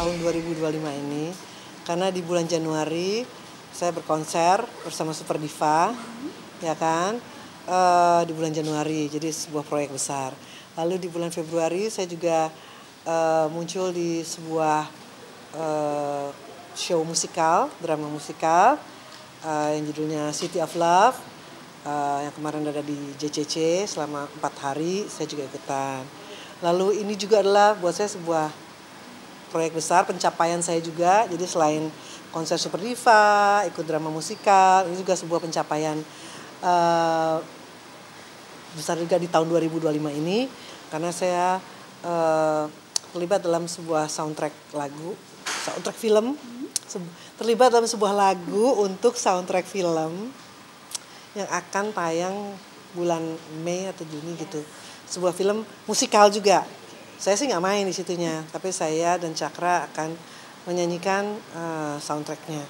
tahun 2025 ini karena di bulan Januari saya berkonser bersama Super Diva, ya kan, di bulan Januari, jadi sebuah proyek besar. Lalu di bulan Februari saya juga muncul di sebuah show musikal, drama musikal yang judulnya City of Love, yang kemarin ada di JCC selama 4 hari, saya juga ikutan. Lalu ini juga adalah buat saya sebuah proyek besar, pencapaian saya juga. Jadi selain konser Super Diva, ikut drama musikal, ini juga sebuah pencapaian besar juga di tahun 2025 ini. Karena saya terlibat dalam sebuah soundtrack film. Terlibat dalam sebuah lagu untuk soundtrack film yang akan tayang bulan Mei atau Juni gitu. Sebuah film musikal juga. Saya sih nggak main di situnya, tapi saya dan Cakra akan menyanyikan soundtracknya.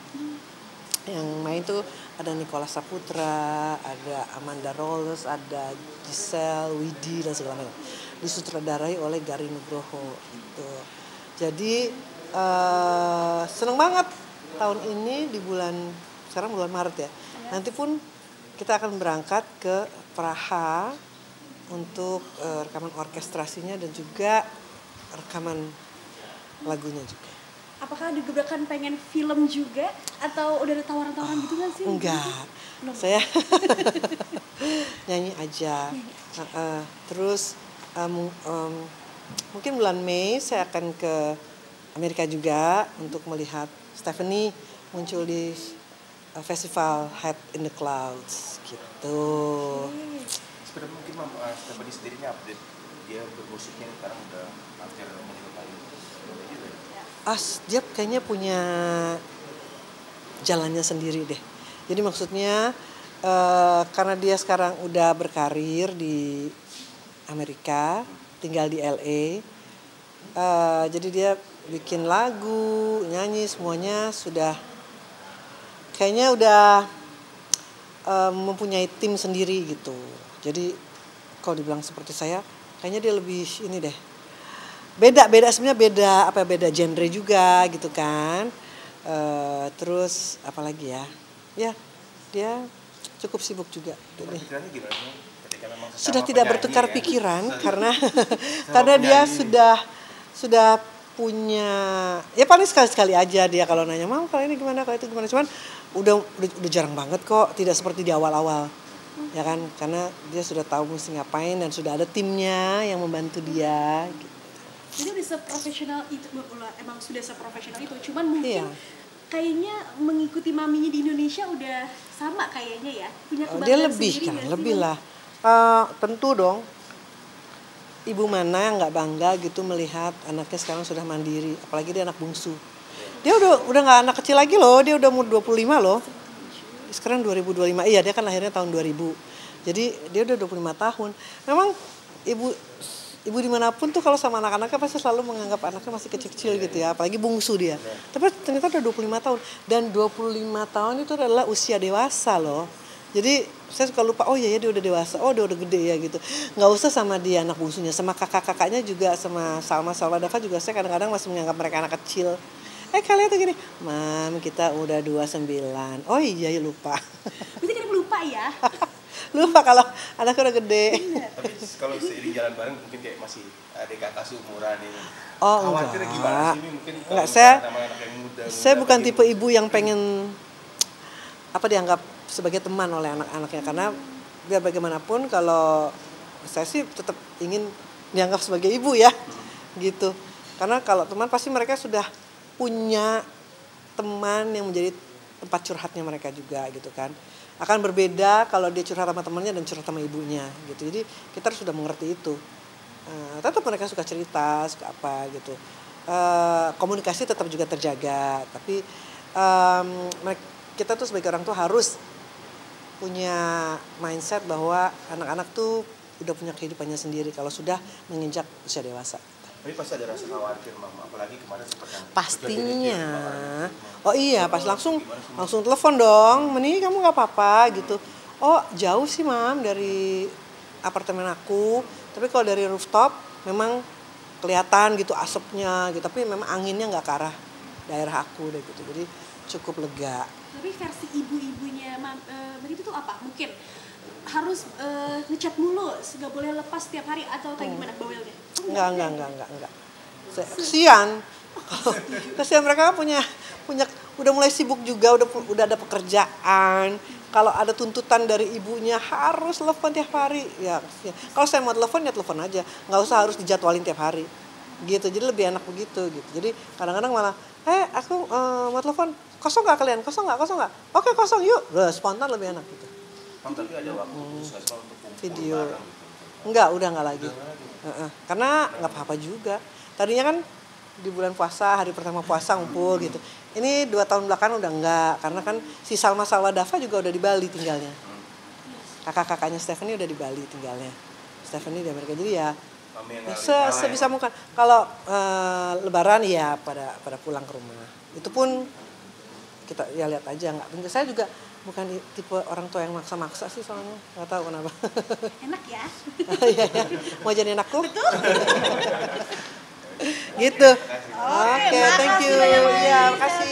Yang main tuh ada Nicholas Saputra, ada Amanda Rolls, ada Giselle, Widi dan segala macam. Disutradarai oleh Gary Nugroho gitu. Jadi seneng banget tahun ini di sekarang bulan Maret ya. Nanti pun kita akan berangkat ke Praha untuk rekaman orkestrasinya dan juga rekaman lagunya juga. Apakah ada gebrakan pengen film juga atau udah ada tawaran-tawaran gitu kan sih? Enggak, saya nyanyi aja. Terus mungkin bulan Mei saya akan ke Amerika juga untuk melihat Stephanie muncul di festival Head in the Clouds gitu. Sebenarnya mungkin Stephanie sendirinya update dia bermusiknya sekarang udah hampir 5 kali. Dia kayaknya punya jalannya sendiri deh. Jadi maksudnya karena dia sekarang udah berkarir di Amerika, tinggal di LA, jadi dia bikin lagu, nyanyi, semuanya sudah kayaknya udah mempunyai tim sendiri gitu. Jadi kalau dibilang seperti saya, kayaknya dia lebih ini deh. Beda sebenarnya beda genre juga gitu kan. Terus apalagi ya? Ya, dia cukup sibuk juga. Pikirannya gimana? Ketika memang sudah tidak bertukar pikiran karena dia sudah punya, ya paling sekali-sekali aja dia kalau nanya, "Mam, kalau ini gimana, kalau itu gimana?" Cuman udah jarang banget kok, tidak seperti di awal-awal. Ya kan, karena dia sudah tahu mesti ngapain dan sudah ada timnya yang membantu dia gitu. Jadi udah seprofesional itu, emang sudah seprofesional itu, cuman mungkin kayaknya mengikuti maminya di Indonesia udah sama kayaknya ya, punya kebanggaan dia lebih sendiri kan, lebih lah. Tentu dong. Ibu mana yang nggak bangga gitu melihat anaknya sekarang sudah mandiri, apalagi dia anak bungsu. Dia udah nggak anak kecil lagi loh, dia udah umur 25 loh. Sekarang 2025, iya dia kan lahirnya tahun 2000. Jadi dia udah 25 tahun. Memang ibu dimanapun tuh kalau sama anak-anaknya pasti selalu menganggap anaknya masih kecil-kecil gitu ya, apalagi bungsu dia. Tapi ternyata udah 25 tahun. Dan 25 tahun itu adalah usia dewasa loh. Jadi saya suka lupa, oh iya ya dia udah dewasa, oh dia udah gede ya gitu. Nggak usah sama dia anak bungsunya, sama kakak-kakaknya juga, sama Salma Dava juga saya kadang-kadang masih menganggap mereka anak kecil. Kalian tuh gini, "Mam, kita udah 29. Oh iya ya lupa. Berarti kadang lupa ya? Lupa kalau anaknya udah gede. Tapi kalau seiring jalan bareng mungkin kayak masih ada kakak seumuran ini. Oh khawatirnya gimana sih ini mungkin enggak, sama anak yang muda. Saya bukan tipe ibu yang pengen dianggap sebagai teman oleh anak-anaknya, karena biar bagaimanapun kalau saya sih tetap ingin dianggap sebagai ibu ya. Gitu. Karena kalau teman pasti mereka sudah punya teman yang menjadi tempat curhatnya mereka juga gitu kan. Akan berbeda kalau dia curhat sama temannya dan curhat sama ibunya gitu. Jadi kita harus sudah mengerti itu. Tetap mereka suka cerita, suka apa gitu. Komunikasi tetap juga terjaga, tapi kita tuh sebagai orang tua harus punya mindset bahwa anak-anak tuh udah punya kehidupannya sendiri kalau sudah menginjak usia dewasa. Tapi pasti ada rasa khawatir, Mama, apalagi kemarin seperti pastinya. Oh iya, pas langsung telepon dong, "Meni kamu nggak apa-apa?" gitu. "Oh jauh sih Mam dari apartemen aku, tapi kalau dari rooftop memang kelihatan gitu asapnya gitu, tapi memang anginnya nggak ke arah daerah aku deh gitu, jadi cukup lega. Tapi versi ibu-ibunya begitu tuh apa? Mungkin harus ngecat mulu, nggak boleh lepas setiap hari atau kayak gimana bawelnya? Enggak. Kesian. Kesian mereka punya udah mulai sibuk juga, udah ada pekerjaan. Kalau ada tuntutan dari ibunya harus telepon tiap hari, ya kesian. Kalau saya mau telepon ya telepon aja, nggak usah harus dijadwalin tiap hari. Gitu, jadi lebih enak begitu gitu. Jadi kadang-kadang malah, aku mau telepon, kosong nggak kalian? Kosong nggak? Oke kosong yuk, spontan lebih enak gitu. Tapi ada waktu khusus nggak sih untuk kumpul Video. bareng gitu? Enggak, udah nggak lagi. Karena nggak apa-apa juga. Tadinya kan di bulan puasa, hari pertama puasa ngumpul gitu. Ini 2 tahun belakangan udah enggak, karena kan si Salma Salwadava juga udah di Bali tinggalnya. Kakak-kakaknya Stephanie udah di Bali tinggalnya. Stephanie di Amerika, jadi ya Mami yang sebisa mungkin. Kalau Lebaran ya pada pulang ke rumah. Itu pun kita ya lihat aja, nggak. Saya juga bukan tipe orang tua yang maksa-maksa sih soalnya, nggak tahu kenapa. Enak ya? Iya. Mau jadi anakku? Gitu. Oke, thank you. Ya, makasih.